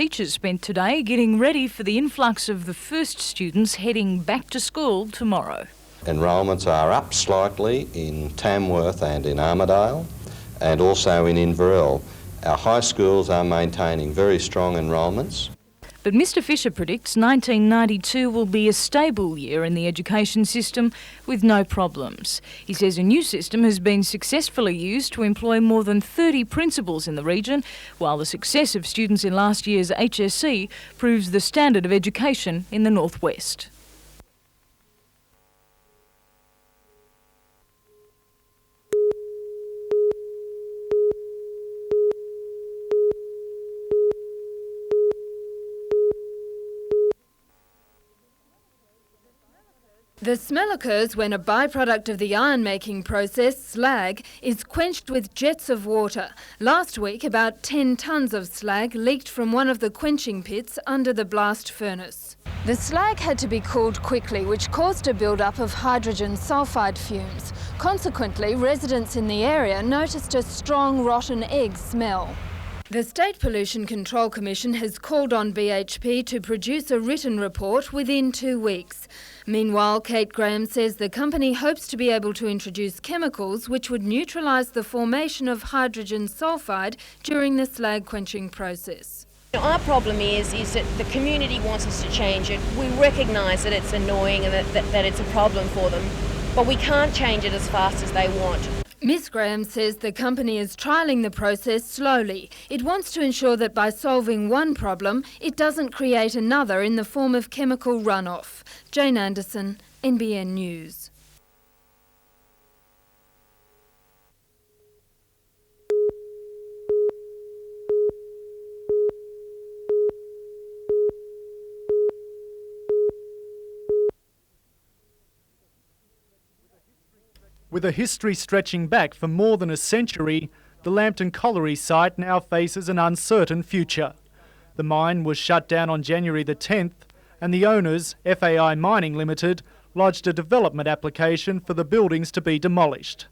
teachers spent today getting ready for the influx of the first students heading back to school tomorrow. Enrolments are up slightly in Tamworth and in Armidale, and also in Inverell. Our high schools are maintaining very strong enrolments. But Mr Fisher predicts 1992 will be a stable year in the education system with no problems. He says a new system has been successfully used to employ more than 30 principals in the region, while the success of students in last year's HSC proves the standard of education in the northwest. The smell occurs when a byproduct of the iron-making process, slag, is quenched with jets of water. Last week, about 10 tonnes of slag leaked from one of the quenching pits under the blast furnace. The slag had to be cooled quickly, which caused a build-up of hydrogen sulfide fumes. Consequently, residents in the area noticed a strong rotten egg smell. The State Pollution Control Commission has called on BHP to produce a written report within 2 weeks. Meanwhile, Kate Graham says the company hopes to be able to introduce chemicals which would neutralise the formation of hydrogen sulfide during the slag quenching process. Our problem is that the community wants us to change it. We recognise that it's annoying and that it's a problem for them, but we can't change it as fast as they want. Ms Graham says the company is trialling the process slowly. It wants to ensure that by solving one problem, it doesn't create another in the form of chemical runoff. Jane Anderson, NBN News. With a history stretching back for more than a century, the Lambton Colliery site now faces an uncertain future. The mine was shut down on January the 10th, and the owners, FAI Mining Limited, lodged a development application for the buildings to be demolished.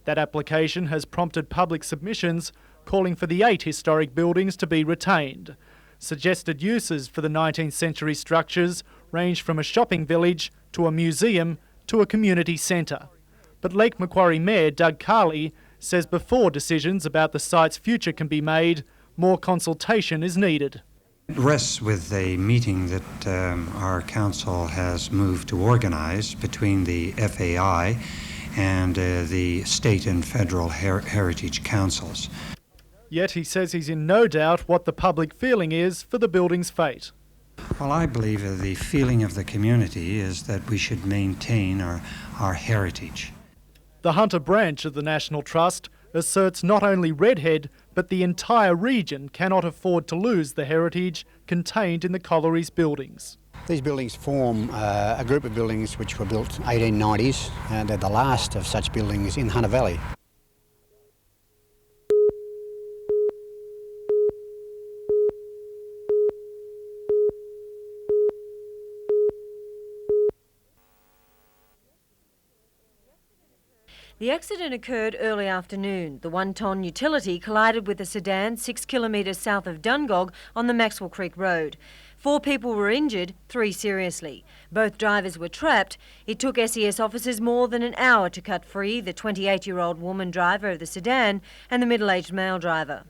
That application has prompted public submissions calling for the 8 historic buildings to be retained. Suggested uses for the 19th century structures range from a shopping village to a museum to a community centre. But Lake Macquarie Mayor Doug Carley says before decisions about the site's future can be made, more consultation is needed. It rests with a meeting that our council has moved to organise between the FAI and the state and federal heritage councils. Yet he says he's in no doubt what the public feeling is for the building's fate. Well, I believe the feeling of the community is that we should maintain our heritage. The Hunter branch of the National Trust asserts not only Redhead, but the entire region cannot afford to lose the heritage contained in the colliery's buildings. These buildings form a group of buildings which were built 1890s, and they're the last of such buildings in Hunter Valley. The accident occurred early afternoon. The 1-tonne utility collided with a sedan 6 kilometres south of Dungog on the Maxwell Creek Road. 4 people were injured, 3 seriously. Both drivers were trapped. It took SES officers more than an hour to cut free the 28-year-old woman driver of the sedan and the middle-aged male driver.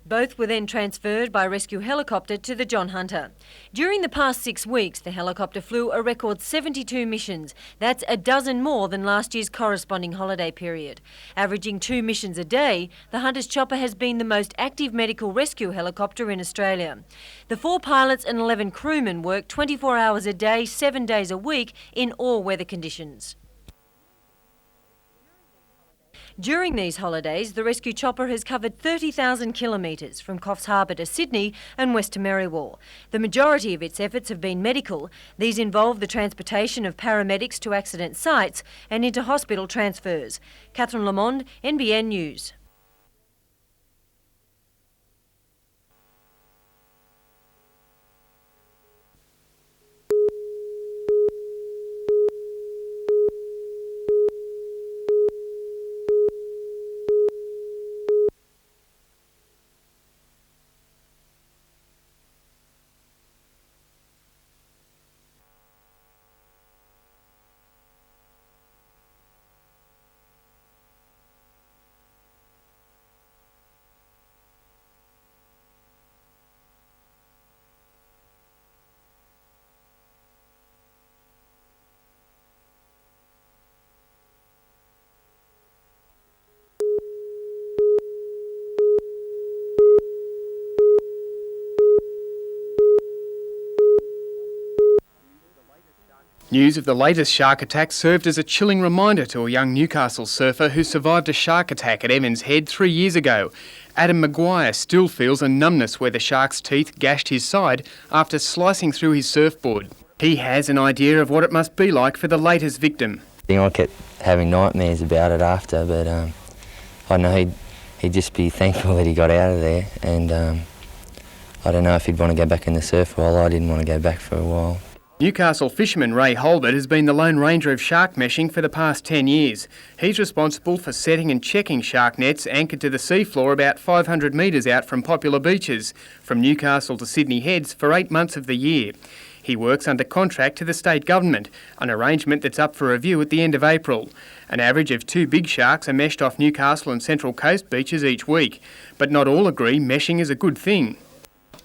Both were then transferred by rescue helicopter to the John Hunter. During the past 6 weeks, the helicopter flew a record 72 missions. That's a dozen more than last year's corresponding holiday period. Averaging 2 missions a day, the Hunter's chopper has been the most active medical rescue helicopter in Australia. The 4 pilots and 11 crewmen work 24 hours a day, 7 days a week in all weather conditions. During these holidays, the rescue chopper has covered 30,000 kilometres from Coffs Harbour to Sydney and west to Merriwall. The majority of its efforts have been medical. These involve the transportation of paramedics to accident sites and into hospital transfers. Catherine Lamond, NBN News. News of the latest shark attack served as a chilling reminder to a young Newcastle surfer who survived a shark attack at Evans Head 3 years ago. Adam Maguire still feels a numbness where the shark's teeth gashed his side after slicing through his surfboard. He has an idea of what it must be like for the latest victim. I kept having nightmares about it after, but I know he'd just be thankful that he got out of there, and I don't know if he'd want to go back in the surf while I didn't want to go back for a while. Newcastle fisherman Ray Holbert has been the lone ranger of shark meshing for the past 10 years. He's responsible for setting and checking shark nets anchored to the seafloor about 500 metres out from popular beaches, from Newcastle to Sydney Heads, for 8 months of the year. He works under contract to the state government, an arrangement that's up for review at the end of April. An average of 2 big sharks are meshed off Newcastle and Central Coast beaches each week, but not all agree meshing is a good thing.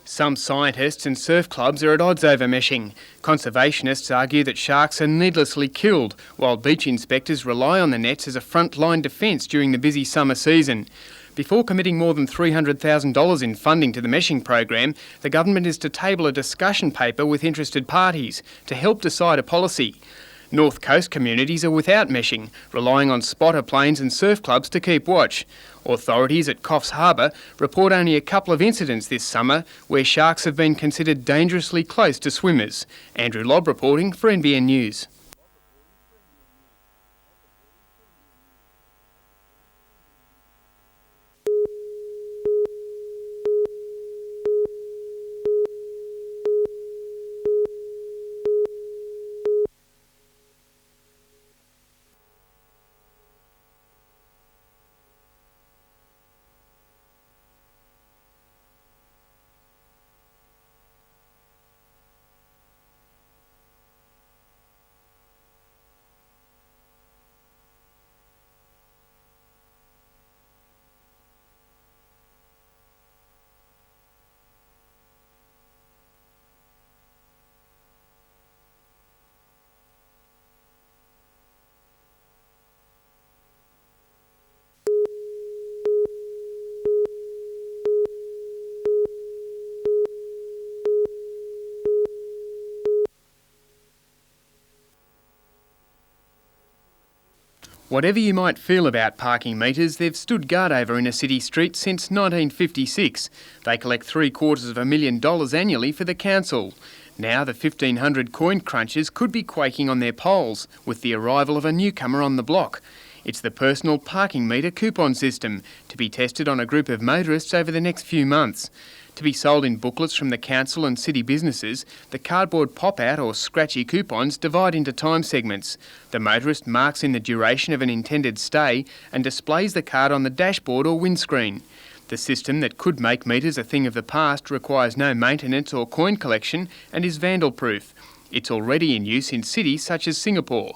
Some scientists and surf clubs are at odds over meshing. Conservationists argue that sharks are needlessly killed, while beach inspectors rely on the nets as a front-line defence during the busy summer season. Before committing more than $300,000 in funding to the meshing program, the government is to table a discussion paper with interested parties to help decide a policy. North Coast communities are without meshing, relying on spotter planes and surf clubs to keep watch. Authorities at Coffs Harbour report only a couple of incidents this summer where sharks have been considered dangerously close to swimmers. Andrew Lobb reporting for NBN News. Whatever you might feel about parking meters, they've stood guard over in a city street since 1956. They collect $750,000 annually for the council. Now the 1,500 coin crunchers could be quaking on their poles with the arrival of a newcomer on the block. It's the personal parking meter coupon system, to be tested on a group of motorists over the next few months. To be sold in booklets from the council and city businesses, the cardboard pop-out or scratchy coupons divide into time segments. The motorist marks in the duration of an intended stay and displays the card on the dashboard or windscreen. The system that could make meters a thing of the past requires no maintenance or coin collection and is vandal-proof. It's already in use in cities such as Singapore.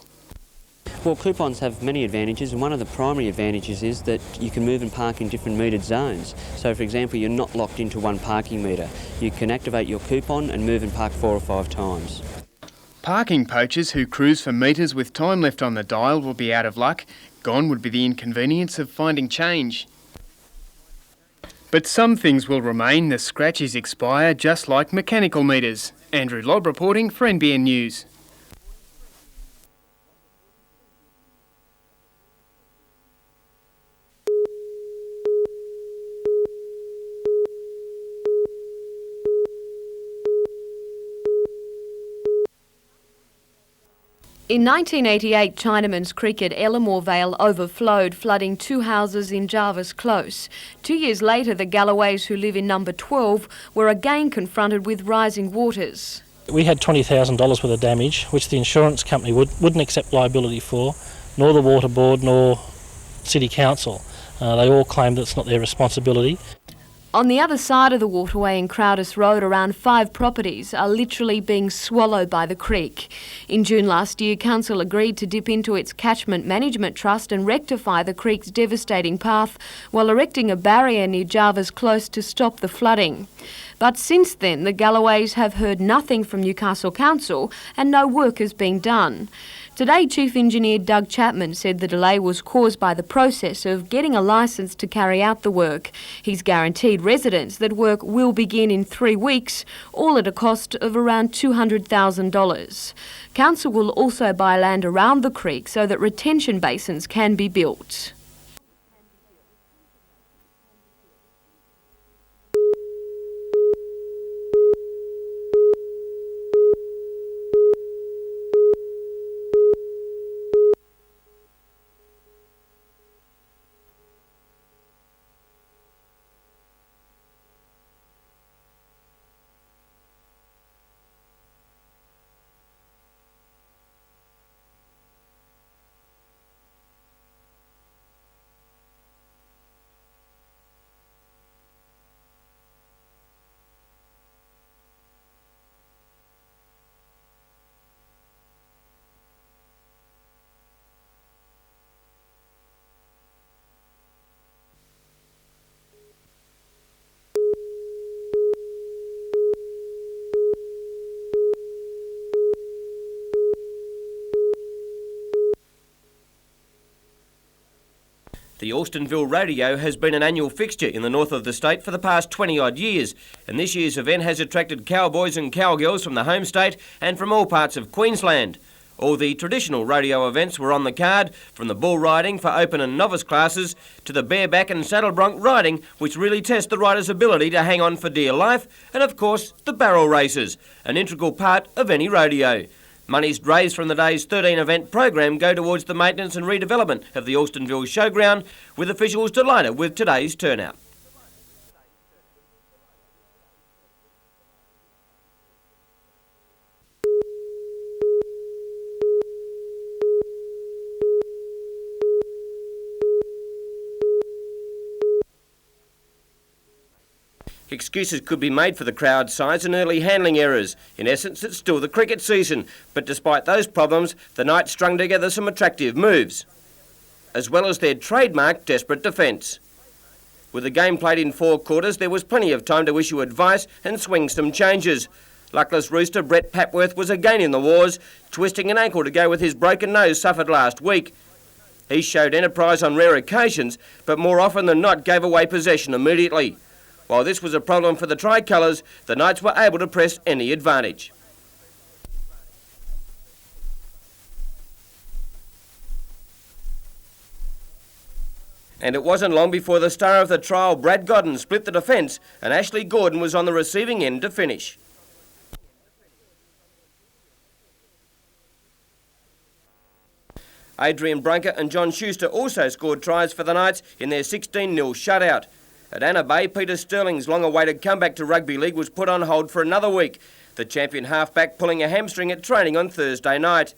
Well, coupons have many advantages, and one of the primary advantages is that you can move and park in different metered zones. So, for example, you're not locked into one parking meter. You can activate your coupon and move and park 4 or 5 times. Parking poachers who cruise for meters with time left on the dial will be out of luck. Gone would be the inconvenience of finding change. But some things will remain. The scratches expire just like mechanical meters. Andrew Lobb reporting for NBN News. In 1988, Chinaman's Creek at Ellamore Vale overflowed, flooding 2 houses in Jarvis Close. 2 years later, the Galloways who live in number 12 were again confronted with rising waters. We had $20,000 worth of damage, which the insurance company wouldn't accept liability for, nor the Water Board, nor City Council. They all claimed that it's not their responsibility. On the other side of the waterway in Crowdis Road, around 5 properties are literally being swallowed by the creek. In June last year, Council agreed to dip into its Catchment Management Trust and rectify the creek's devastating path while erecting a barrier near Jarvis Close to stop the flooding. But since then, the Galloways have heard nothing from Newcastle Council and no work has been done. Today, Chief Engineer Doug Chapman said the delay was caused by the process of getting a licence to carry out the work. He's guaranteed residents that work will begin in 3 weeks, all at a cost of around $200,000. Council will also buy land around the creek so that retention basins can be built. The Austinville Rodeo has been an annual fixture in the north of the state for the past 20-odd years, and this year's event has attracted cowboys and cowgirls from the home state and from all parts of Queensland. All the traditional rodeo events were on the card, from the bull riding for open and novice classes to the bareback and saddle bronc riding, which really test the rider's ability to hang on for dear life, and of course the barrel races, an integral part of any rodeo. Monies raised from the day's 13-event program go towards the maintenance and redevelopment of the Austinville Showground, with officials delighted with today's turnout. Excuses could be made for the crowd size and early handling errors. In essence, it's still the cricket season, but despite those problems, the Knights strung together some attractive moves, as well as their trademark desperate defence. With the game played in 4 quarters, there was plenty of time to issue advice and swing some changes. Luckless rooster Brett Papworth was again in the wars, twisting an ankle to go with his broken nose suffered last week. He showed enterprise on rare occasions, but more often than not gave away possession immediately. While this was a problem for the tricolours, the Knights were able to press any advantage. And it wasn't long before the star of the trial, Brad Godden, split the defence, and Ashley Gordon was on the receiving end to finish. Adrian Brunker and John Schuster also scored tries for the Knights in their 16-0 shutout. At Anna Bay, Peter Sterling's long-awaited comeback to rugby league was put on hold for another week, the champion halfback pulling a hamstring at training on Thursday night.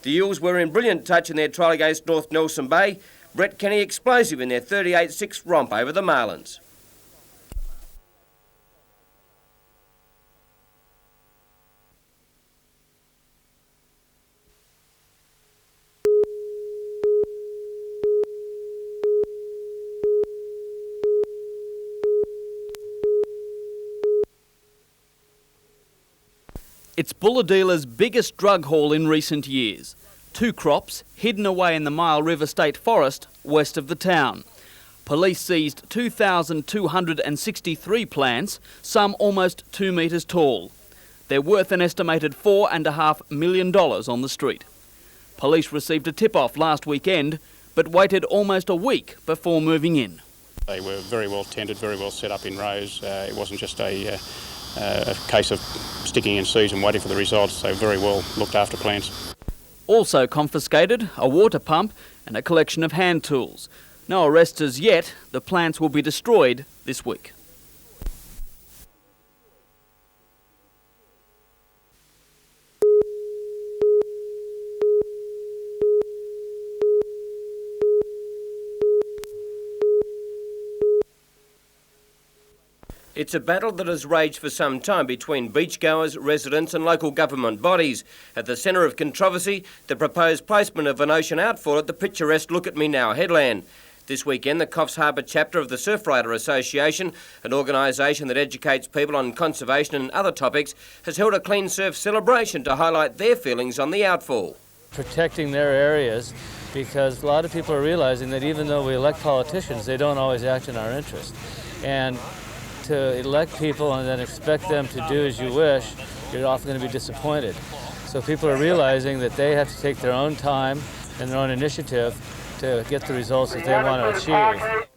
The Eels were in brilliant touch in their trial against North Nelson Bay, Brett Kenny explosive in their 38-6 romp over the Marlins. It's Bulahdeela's biggest drug haul in recent years. 2 crops hidden away in the Mile River State Forest west of the town. Police seized 2,263 plants, some almost 2 metres tall. They're worth an estimated $4.5 million on the street. Police received a tip-off last weekend, but waited almost a week before moving in. They were very well tended, very well set up in rows. It wasn't just a case of sticking in seeds and waiting for the results. They were very well looked after plants. Also confiscated a water pump and a collection of hand tools. No arrests as yet. The plants will be destroyed this week. It's a battle that has raged for some time between beachgoers, residents and local government bodies. At the centre of controversy, the proposed placement of an ocean outfall at the picturesque Look At Me Now headland. This weekend, the Coffs Harbour chapter of the Surfrider Association, an organisation that educates people on conservation and other topics, has held a clean surf celebration to highlight their feelings on the outfall. protecting their areas, because a lot of people are realizing that even though we elect politicians, they don't always act in our interest. And to elect people and then expect them to do as you wish, you're often going to be disappointed. So people are realizing that they have to take their own time and their own initiative to get the results that they want to achieve.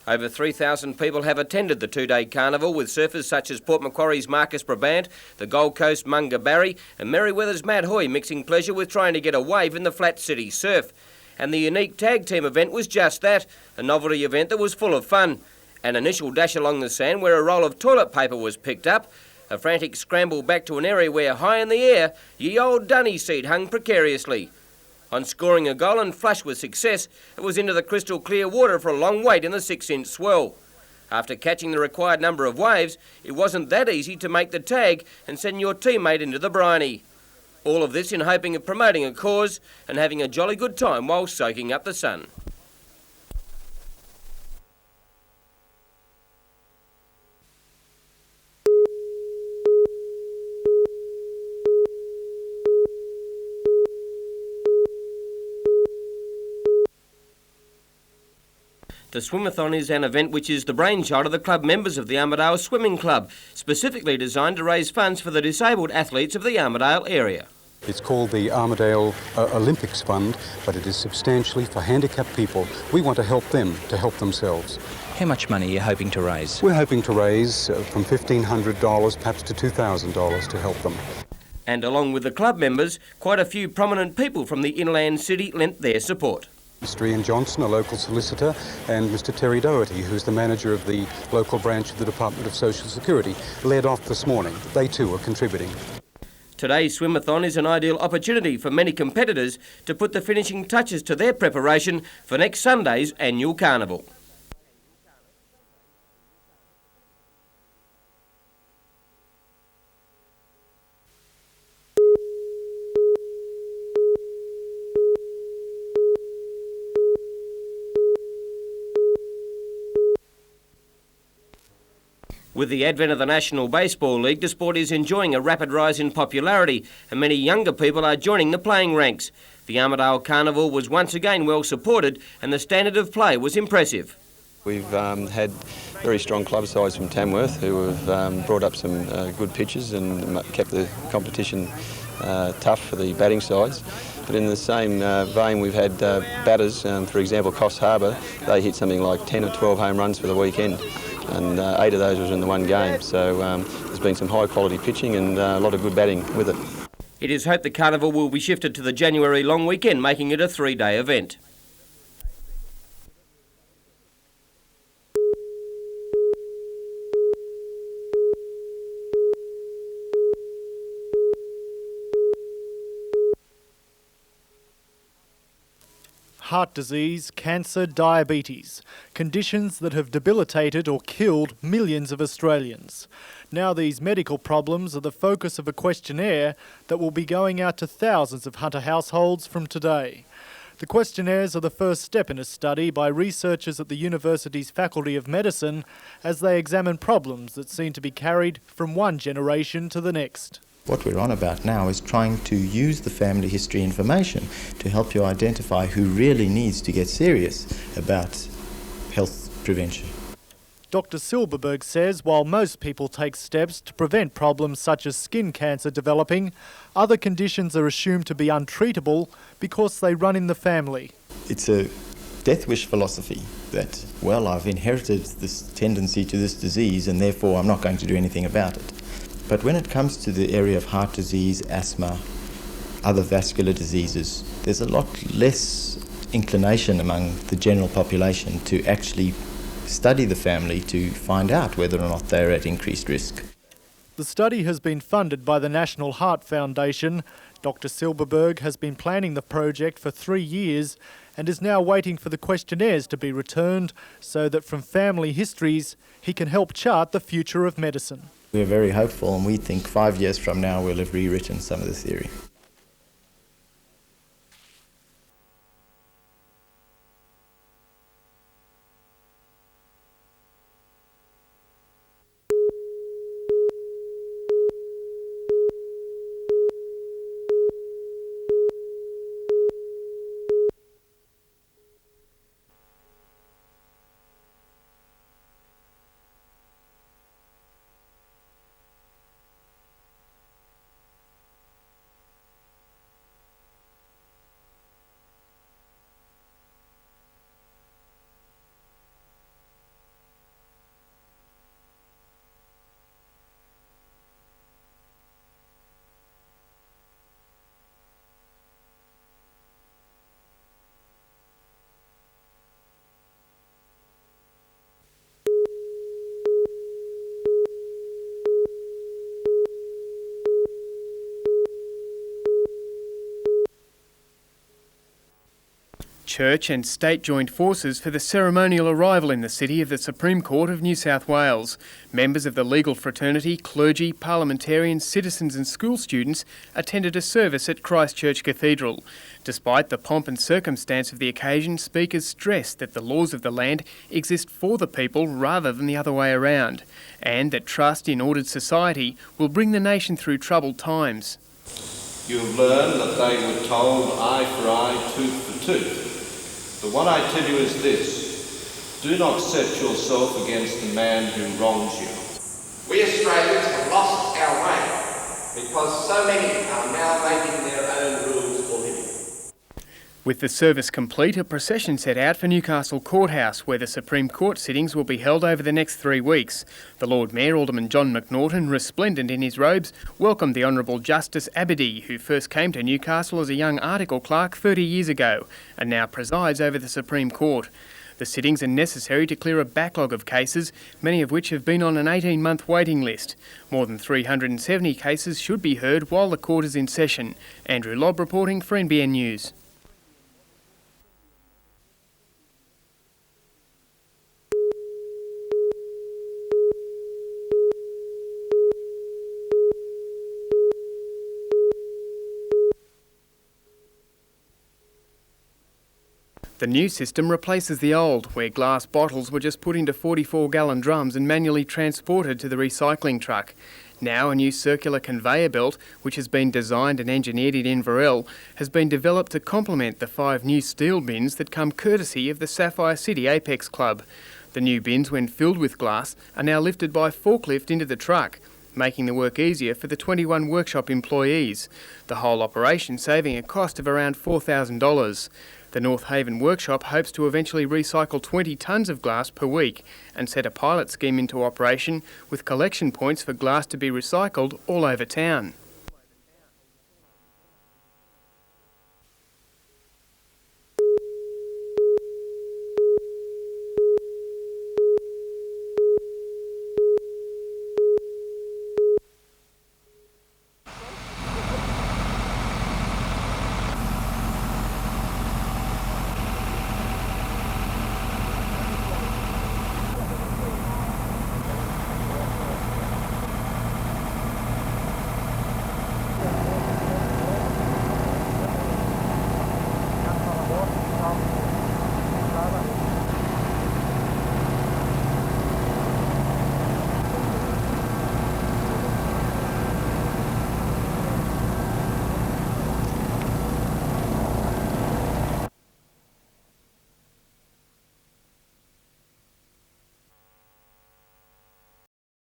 Over 3,000 people have attended the two-day carnival, with surfers such as Port Macquarie's Marcus Brabant, the Gold Coast Munga Barry and Merryweather's Matt Hoy mixing pleasure with trying to get a wave in the flat city surf. And the unique tag team event was just that, a novelty event that was full of fun. An initial dash along the sand where a roll of toilet paper was picked up, a frantic scramble back to an area where, high in the air, ye old dunny seed hung precariously. On scoring a goal and flush with success, it was into the crystal clear water for a long wait in the 6-inch swell. After catching the required number of waves, it wasn't that easy to make the tag and send your teammate into the briny. All of this in hoping of promoting a cause and having a jolly good time while soaking up the sun. The Swimathon is an event which is the brainchild of the club members of the Armidale Swimming Club, specifically designed to raise funds for the disabled athletes of the Armidale area. It's called the Armidale Olympics Fund, but it is substantially for handicapped people. We want to help them to help themselves. How much money are you hoping to raise? We're hoping to raise from $1,500 perhaps to $2,000 to help them. And along with the club members, quite a few prominent people from the inland city lent their support. Mr. Ian Johnson, a local solicitor, and Mr. Terry Doherty, who's the manager of the local branch of the Department of Social Security, led off this morning. They too are contributing. Today's Swimathon is an ideal opportunity for many competitors to put the finishing touches to their preparation for next Sunday's annual carnival. With the advent of the National Baseball League, the sport is enjoying a rapid rise in popularity and many younger people are joining the playing ranks. The Armidale Carnival was once again well supported and the standard of play was impressive. We've had very strong club sides from Tamworth who have brought up some good pitches and kept the competition tough for the batting sides. But in the same vein, we've had batters, for example, Coffs Harbour. They hit something like 10 or 12 home runs for the weekend. And 8 of those was in the one game. So there's been some high quality pitching and a lot of good batting with it. It is hoped the carnival will be shifted to the January long weekend, making it a 3-day event. Heart disease, cancer, diabetes, conditions that have debilitated or killed millions of Australians. Now these medical problems are the focus of a questionnaire that will be going out to thousands of Hunter households from today. The questionnaires are the first step in a study by researchers at the university's Faculty of Medicine as they examine problems that seem to be carried from one generation to the next. What we're on about now is trying to use the family history information to help you identify who really needs to get serious about health prevention. Dr. Silberberg says while most people take steps to prevent problems such as skin cancer developing, other conditions are assumed to be untreatable because they run in the family. It's a death wish philosophy that, well, I've inherited this tendency to this disease and therefore I'm not going to do anything about it. But when it comes to the area of heart disease, asthma, other vascular diseases, there's a lot less inclination among the general population to actually study the family to find out whether or not they're at increased risk. The study has been funded by the National Heart Foundation. Dr. Silberberg has been planning the project for 3 years and is now waiting for the questionnaires to be returned so that from family histories he can help chart the future of medicine. We're very hopeful and we think 5 years from now we'll have rewritten some of the theory. Church and state joined forces for the ceremonial arrival in the city of the Supreme Court of New South Wales. Members of the legal fraternity, clergy, parliamentarians, citizens and school students attended a service at Christchurch Cathedral. Despite the pomp and circumstance of the occasion, speakers stressed that the laws of the land exist for the people rather than the other way around, and that trust in ordered society will bring the nation through troubled times. You have learned that they were told eye for eye, tooth for tooth. But what I tell you is this: do not set yourself against the man who wrongs you. We Australians have lost our way because so many are now making their own rules for living. With the service complete, a procession set out for Newcastle Courthouse, where the Supreme Court sittings will be held over the next 3 weeks. The Lord Mayor, Alderman John McNaughton, resplendent in his robes, welcomed the Honourable Justice Aberdeen, who first came to Newcastle as a young article clerk 30 years ago and now presides over the Supreme Court. The sittings are necessary to clear a backlog of cases, many of which have been on an 18-month waiting list. More than 370 cases should be heard while the court is in session. Andrew Lobb reporting for NBN News. The new system replaces the old, where glass bottles were just put into 44-gallon drums and manually transported to the recycling truck. Now a new circular conveyor belt, which has been designed and engineered in Inverell, has been developed to complement the 5 new steel bins that come courtesy of the Sapphire City Apex Club. The new bins, when filled with glass, are now lifted by forklift into the truck, making the work easier for the 21 workshop employees. The whole operation saving a cost of around $4,000. The North Haven workshop hopes to eventually recycle 20 tonnes of glass per week and set a pilot scheme into operation with collection points for glass to be recycled all over town.